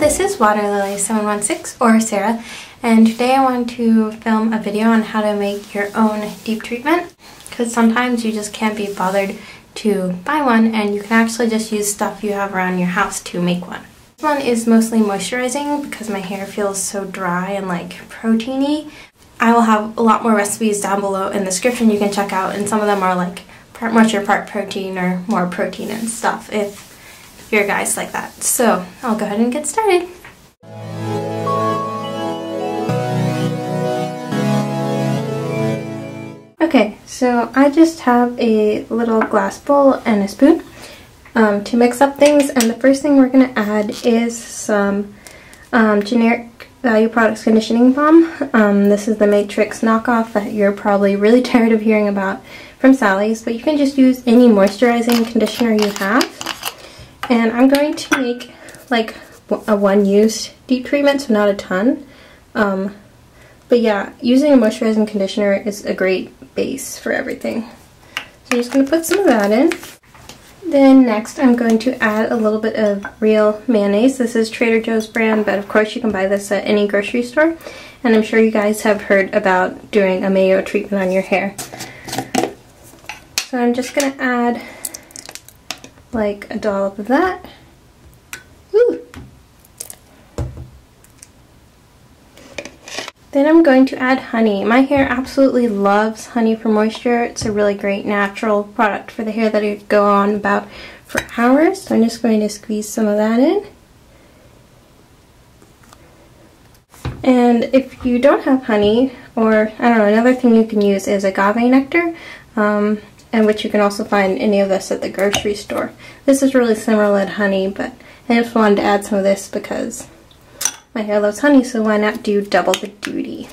this is Waterlily716 or Sarah, and today I want to film a video on how to make your own deep treatment, because sometimes you just can't be bothered to buy one and you can actually just use stuff you have around your house to make one. This one is mostly moisturizing because my hair feels so dry and like proteiny. I will have a lot more recipes down below in the description you can check out, and some of them are like part moisture, part protein, or more protein and stuff if you're guys like that. So I'll go ahead and get started. Okay, so I just have a little glass bowl and a spoon to mix up things, and the first thing we're going to add is some generic Value Products conditioning balm. This is the Matrix knockoff that you're probably really tired of hearing about from Sally's, but you can just use any moisturizing conditioner you have. And I'm going to make like a one-use deep treatment, so not a ton. But yeah, using a moisturizing conditioner is a great base for everything. So I'm just going to put some of that in. Then next I'm going to add a little bit of real mayonnaise. This is Trader Joe's brand, but of course you can buy this at any grocery store. And I'm sure you guys have heard about doing a mayo treatment on your hair. So I'm just going to add like a dollop of that. Woo! Then I'm going to add honey. My hair absolutely loves honey for moisture. It's a really great natural product for the hair that could go on about for hours. So I'm just going to squeeze some of that in. And if you don't have honey, or I don't know, another thing you can use is agave nectar. And which you can also find any of this at the grocery store. This is really similar to honey, but I just wanted to add some of this because my hair loves honey, so why not do double the duty.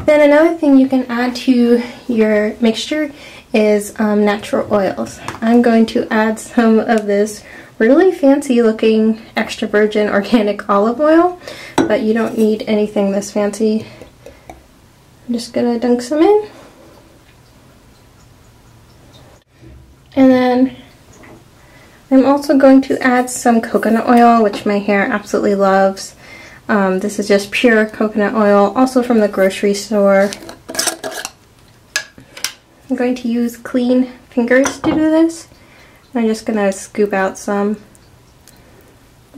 Then another thing you can add to your mixture is natural oils. I'm going to add some of this really fancy looking extra virgin organic olive oil, but you don't need anything this fancy. I'm just gonna dunk some in. And then I'm also going to add some coconut oil, which my hair absolutely loves. This is just pure coconut oil, also from the grocery store. I'm going to use clean fingers to do this. I'm just going to scoop out some.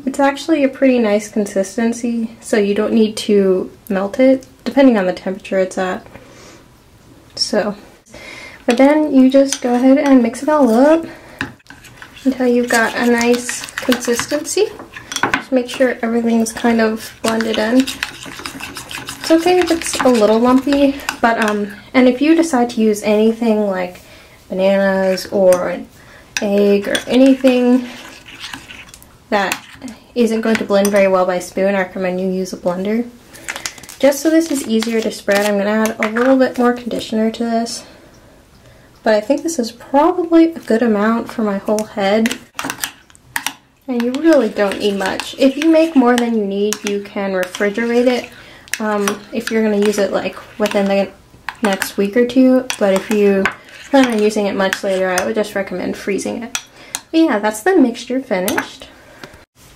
It's actually a pretty nice consistency, so you don't need to melt it, depending on the temperature it's at. But then you just go ahead and mix it all up until you've got a nice consistency. Just make sure everything's kind of blended in. It's okay if it's a little lumpy, but and if you decide to use anything like bananas or an egg or anything that isn't going to blend very well by spoon, I recommend you use a blender. Just so this is easier to spread, I'm going to add a little bit more conditioner to this. But I think this is probably a good amount for my whole head. And you really don't need much. If you make more than you need, you can refrigerate it if you're going to use it like within the next week or two. But if you plan on using it much later, I would just recommend freezing it. But yeah, that's the mixture finished.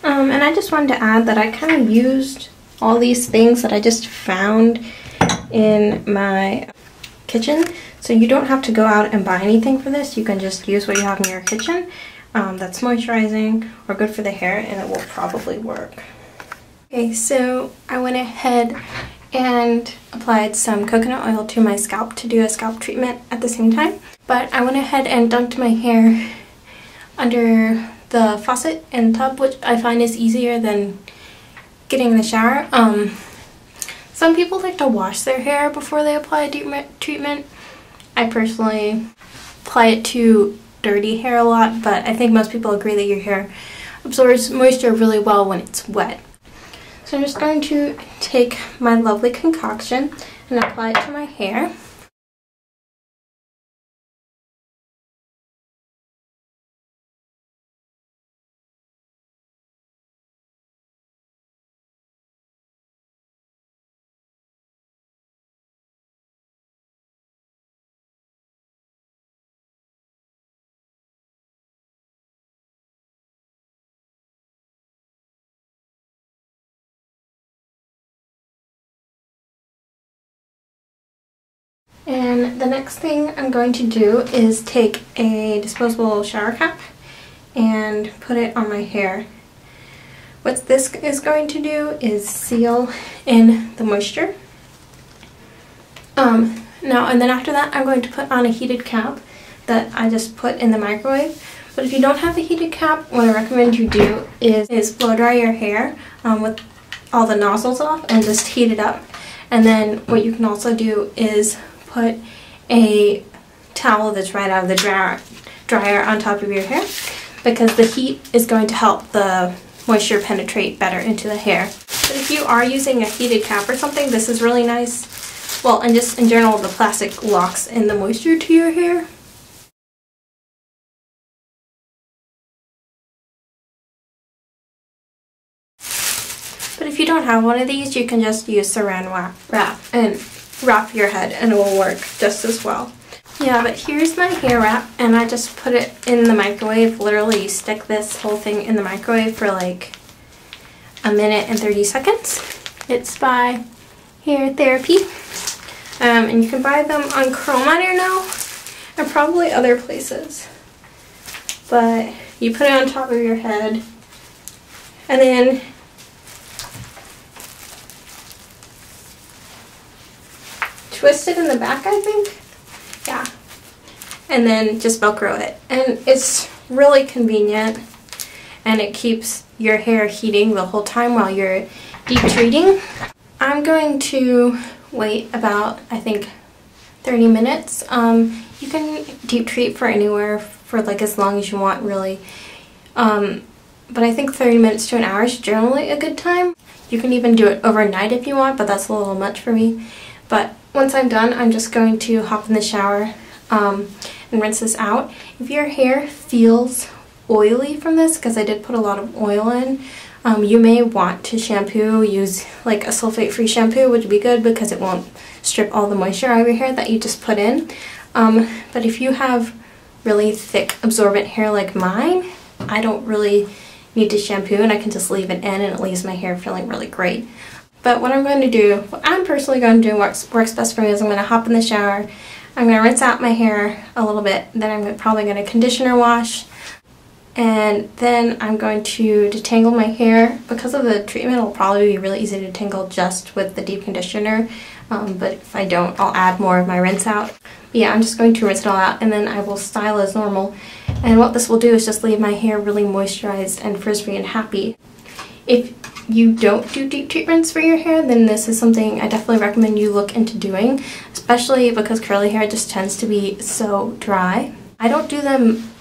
And I just wanted to add that I kind of used all these things that I just found in my kitchen. So you don't have to go out and buy anything for this. You can just use what you have in your kitchen that's moisturizing or good for the hair, and it will probably work. Okay, so I went ahead and applied some coconut oil to my scalp to do a scalp treatment at the same time. But I went ahead and dunked my hair under the faucet in the tub, which I find is easier than getting in the shower. Some people like to wash their hair before they apply a deep treatment. I personally apply it to dirty hair a lot, but I think most people agree that your hair absorbs moisture really well when it's wet. So I'm just going to take my lovely concoction and apply it to my hair. And the next thing I'm going to do is take a disposable shower cap and put it on my hair. What this is going to do is seal in the moisture. Now, and then after that, I'm going to put on a heated cap that I just put in the microwave. But if you don't have a heated cap, what I recommend you do is blow dry your hair with all the nozzles off and just heat it up. And then what you can also do is put a towel that's right out of the dryer on top of your hair, because the heat is going to help the moisture penetrate better into the hair. But if you are using a heated cap or something, this is really nice. Well, and just in general, the plastic locks in the moisture to your hair. But if you don't have one of these, you can just use saran wrap and wrap your head and it will work just as well. Yeah, but here's my hair wrap, and I just put it in the microwave. Literally, you stick this whole thing in the microwave for like a minute and 30 seconds. It's by Hair Therapy. And you can buy them on Curl Matter now and probably other places. But you put it on top of your head and then twist it in the back, I think. Yeah. And then just Velcro it. And it's really convenient, and it keeps your hair heating the whole time while you're deep treating. I'm going to wait about, I think, 30 minutes. You can deep treat for anywhere for like as long as you want, really. But I think 30 minutes to an hour is generally a good time. You can even do it overnight if you want, but that's a little much for me. But once I'm done, I'm just going to hop in the shower and rinse this out. If your hair feels oily from this, because I did put a lot of oil in, you may want to shampoo, use like a sulfate-free shampoo, which would be good because it won't strip all the moisture out of your hair that you just put in. But if you have really thick absorbent hair like mine, I don't really need to shampoo, and I can just leave it in and it leaves my hair feeling really great. But what I'm going to do, what I'm personally going to do, works best for me, is I'm going to hop in the shower, I'm going to rinse out my hair a little bit, then I'm probably going to conditioner wash, and then I'm going to detangle my hair. Because of the treatment, it'll probably be really easy to detangle just with the deep conditioner, but if I don't, I'll add more of my rinse out. But yeah, I'm just going to rinse it all out, and then I will style as normal. And what this will do is just leave my hair really moisturized and frizz-free and happy. If you don't do deep treatments for your hair, then this is something I definitely recommend you look into doing, especially because curly hair just tends to be so dry. I don't do them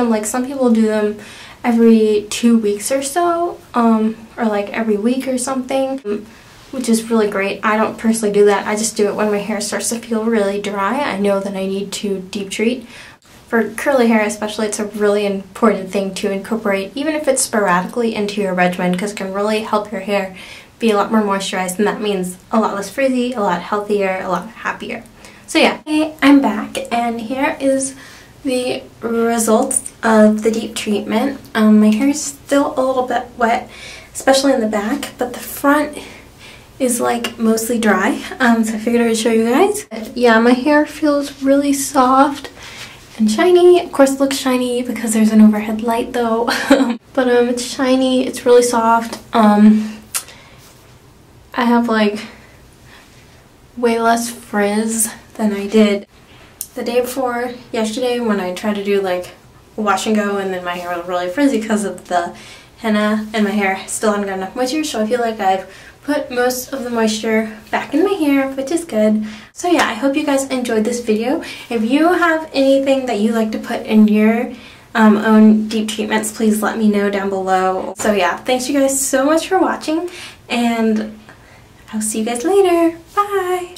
like some people do them every 2 weeks or so, or like every week or something, which is really great. I don't personally do that. I just do it when my hair starts to feel really dry. I know that I need to deep treat. For curly hair especially, it's a really important thing to incorporate, even if it's sporadically, into your regimen, because it can really help your hair be a lot more moisturized, and that means a lot less frizzy, a lot healthier, a lot happier. So yeah, hey, I'm back, and here is the results of the deep treatment. My hair is still a little bit wet, especially in the back, but the front is like mostly dry, so I figured I would show you guys. Yeah, my hair feels really soft and shiny. Of course it looks shiny because there's an overhead light though. But it's shiny, it's really soft. I have like way less frizz than I did the day before yesterday, when I tried to do like a wash and go, and then my hair was really frizzy because of the henna, and my hair still hadn't got enough moisture, so I feel like I've put most of the moisture back in my hair, which is good. So yeah, I hope you guys enjoyed this video. If you have anything that you like to put in your own deep treatments, please let me know down below. So yeah, thanks you guys so much for watching, and I'll see you guys later. Bye!